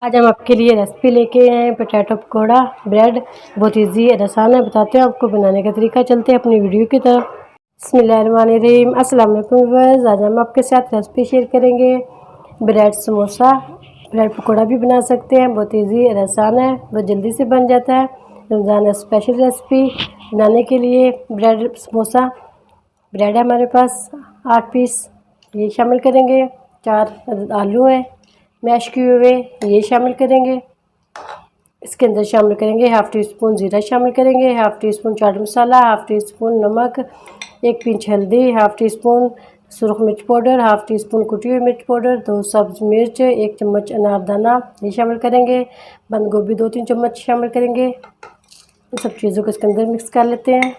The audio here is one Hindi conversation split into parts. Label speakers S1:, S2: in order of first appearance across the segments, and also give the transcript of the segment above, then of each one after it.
S1: आज हम आपके लिए रेसिपी लेके आए हैं पोटैटो पकौड़ा ब्रेड। बहुत इजी और आसान है, बताते हैं आपको बनाने का तरीका। चलते हैं अपनी वीडियो की तरफ। बिस्मिल्लाहिर्रहमानिर्रहीम। अस्सलाम वालेकुम व्यूअर्स, आज हम आपके साथ रेसिपी शेयर करेंगे ब्रेड समोसा। ब्रेड पकौड़ा भी बना सकते हैं, बहुत इजी और आसान है, बहुत जल्दी से बन जाता है। रमज़ान स्पेशल रेसिपी बनाने के लिए ब्रेड समोसा। ब्रेड है हमारे पास 8 पीस, ये शामिल करेंगे। 4 आलू हैं मैश किए हुए, ये शामिल करेंगे। इसके अंदर शामिल करेंगे हाफ़ टी स्पून ज़ीरा शामिल करेंगे, half tea spoon chaat masala, half tea spoon नमक, 1 पिंच हल्दी, हाफ़ टी स्पून सुरख मिर्च पाउडर, हाफ़ टी स्पून कुटी हुई मिर्च पाउडर, 2 सब्ज़ मिर्च, 1 चम्मच अनारदाना ये शामिल करेंगे। बंद गोभी 2-3 चम्मच शामिल करेंगे। इन सब चीज़ों को इसके अंदर मिक्स कर लेते हैं।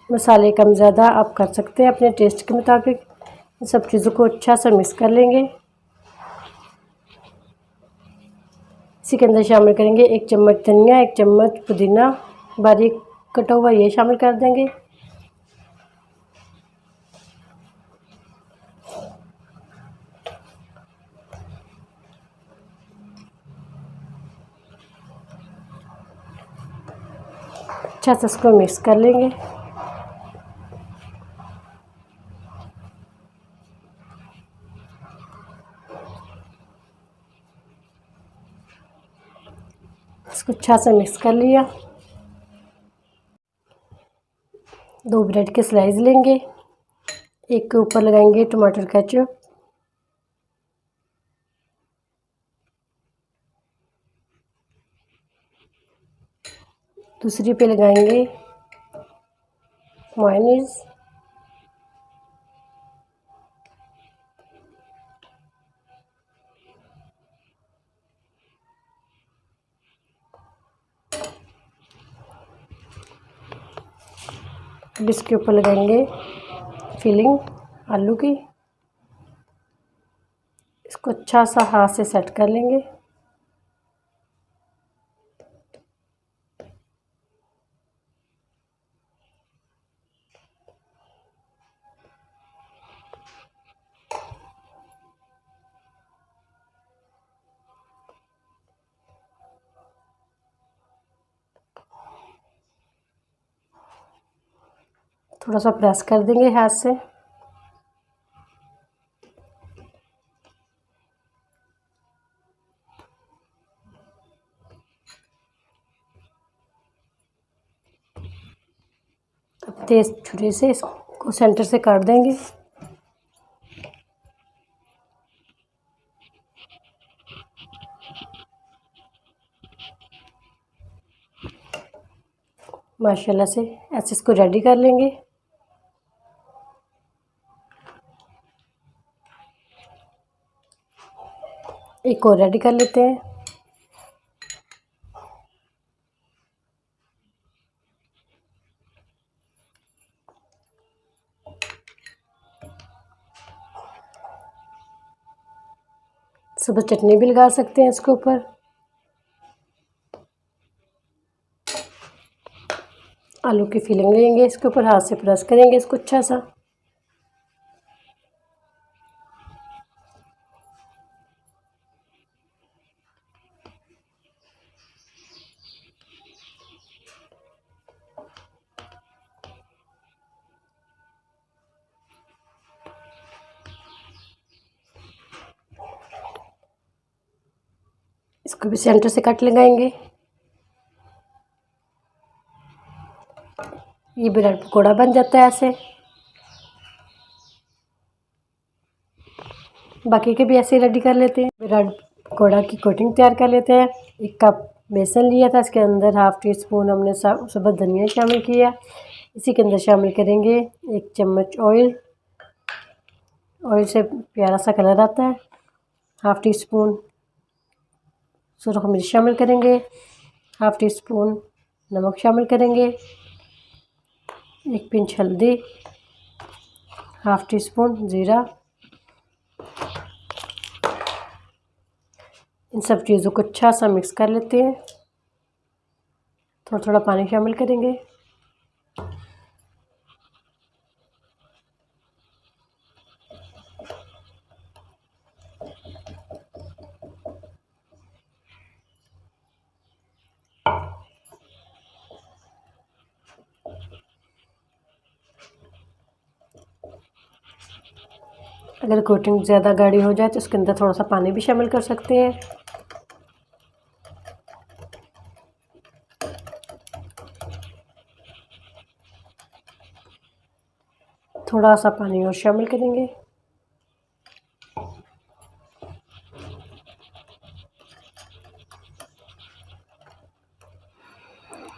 S1: मसाले कम ज़्यादा आप कर सकते हैं अपने टेस्ट के मुताबिक। इन सब चीज़ों को अच्छा सा मिक्स कर लेंगे। इसी के अंदर शामिल करेंगे 1 चम्मच धनिया, 1 चम्मच पुदीना बारीक कटा हुआ, ये शामिल कर देंगे। अच्छा से इसको मिक्स कर लेंगे। इसको अच्छा से मिक्स कर लिया। 2 ब्रेड के स्लाइस लेंगे, एक के ऊपर लगाएंगे टमाटर केचप, दूसरी पे लगाएंगे मायोनीज़, इसके ऊपर लगाएंगे फिलिंग आलू की। इसको अच्छा सा हाथ से सेट कर लेंगे। थोड़ा सा प्रेस कर देंगे हाथ से। अब तेज छुरी से इसको सेंटर से काट देंगे। माशाल्लाह से ऐसे इसको रेडी कर लेंगे। एक और रेडी कर लेते हैं। सुबह चटनी भी लगा सकते हैं इसके ऊपर। आलू की फिलिंग लेंगे, इसके ऊपर हाथ से प्रेस करेंगे इसको अच्छा सा। इसको भी सेंटर से कट लगाएंगे। ये ब्रेड पकौड़ा बन जाता है ऐसे। बाकी के भी ऐसे रेडी कर लेते हैं। ब्रेड पकौड़ा की कोटिंग तैयार कर लेते हैं। 1 कप बेसन लिया था, इसके अंदर हाफ़ टी स्पून हमने साबुत धनिया शामिल किया। इसी के अंदर शामिल करेंगे 1 चम्मच ऑयल। ऑयल से प्यारा सा कलर आता है। हाफ़ टी स्पून सुरख मिर्च शामिल करेंगे, हाफ़ टी स्पून नमक शामिल करेंगे, 1 पिंच हल्दी, हाफ़ टी स्पून ज़ीरा। इन सब चीज़ों को अच्छा सा मिक्स कर लेते हैं। थोड़ा थोड़ा पानी शामिल करेंगे। अगर कोटिंग ज़्यादा गाढ़ी हो जाए तो इसके अंदर थोड़ा सा पानी भी शामिल कर सकते हैं। थोड़ा सा पानी और शामिल करेंगे।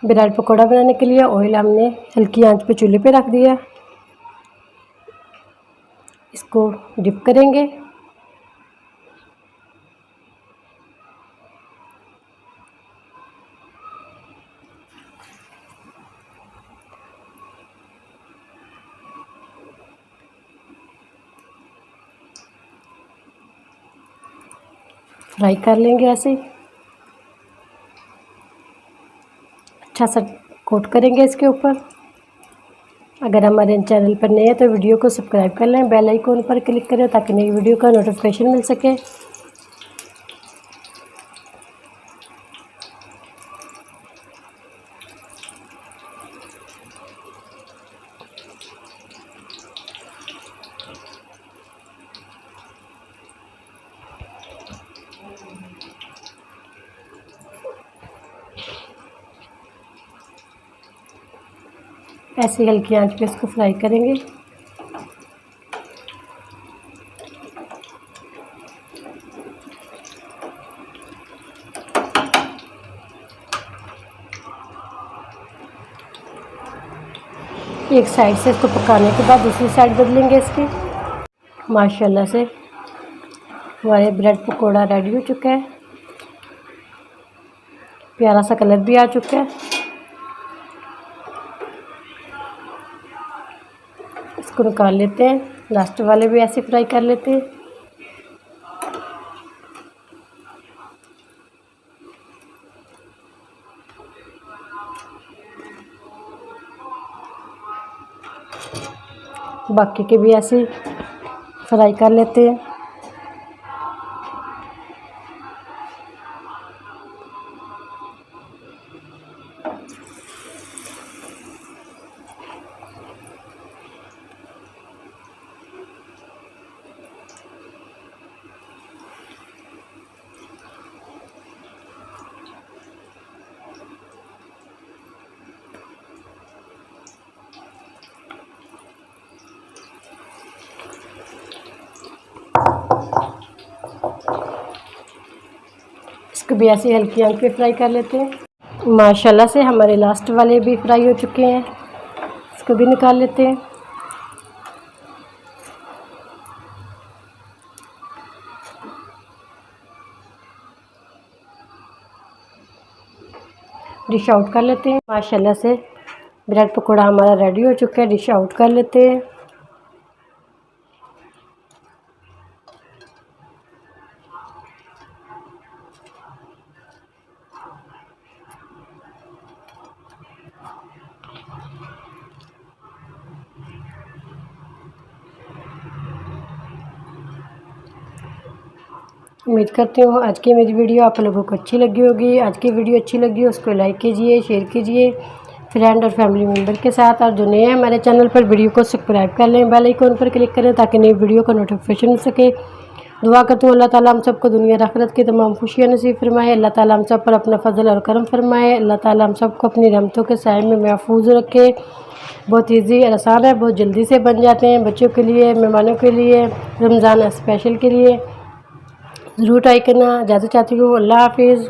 S1: ब्रेड पकौड़ा बनाने के लिए ऑयल हमने हल्की आंच पे चूल्हे पे रख दिया। इसको डिप करेंगे। फ्राई कर लेंगे ऐसे अच्छा सा कोट करेंगे इसके ऊपर। अगर हमारे चैनल पर नए हैं तो वीडियो को सब्सक्राइब कर लें, बेल आइकन पर क्लिक करें ताकि नई वीडियो का नोटिफिकेशन मिल सके। ऐसी हल्की आंच पे इसको फ्राई करेंगे। एक साइड से इसको पकाने के बाद दूसरी साइड बदलेंगे इसकी। माशाल्लाह से हमारे ब्रेड पकोड़ा रेडी हो चुका है। प्यारा सा कलर भी आ चुका है। इसको निकाल लेते हैं। लास्ट वाले भी ऐसे फ्राई कर लेते हैं। बाकी के भी ऐसे फ्राई कर लेते हैं। इसको भी ऐसे हल्की आंच पे फ्राई कर लेते हैं। माशाल्लाह से हमारे लास्ट वाले भी फ्राई हो चुके हैं। इसको भी निकाल लेते हैं। डिश आउट कर लेते हैं। माशाल्लाह से ब्रेड पकौड़ा हमारा रेडी हो चुका है। डिश आउट कर लेते हैं। उम्मीद करती हूँ आज की मेरी वीडियो आप लोगों को अच्छी लगी होगी। आज की वीडियो अच्छी लगी हो उसको लाइक कीजिए, शेयर कीजिए फ्रेंड और फैमिली मेम्बर के साथ। और जो नए हैं हमारे चैनल पर वीडियो को सब्सक्राइब कर लें, बेल आइकन पर क्लिक करें ताकि नई वीडियो का नोटिफिकेशन मिल सके। दुआ करती हूँ अल्लाह ताला हम सबको दुनिया और आखिरत की तमाम खुशियाँ नसीब फरमाए। अल्लाह ताला हम सब पर अपना फजल और करम फरमाए। अल्लाह ताला हम सबको अपनी रहमतों के साए में महफूज रखे। बहुत ईजी और आसान है, बहुत जल्दी से बन जाते हैं। बच्चों के लिए, मेहमानों के लिए, रमज़ान स्पेशल के लिए ज़रूर ट्राई करना। इजाज़त चाहती हूँ। अल्लाह हाफिज़।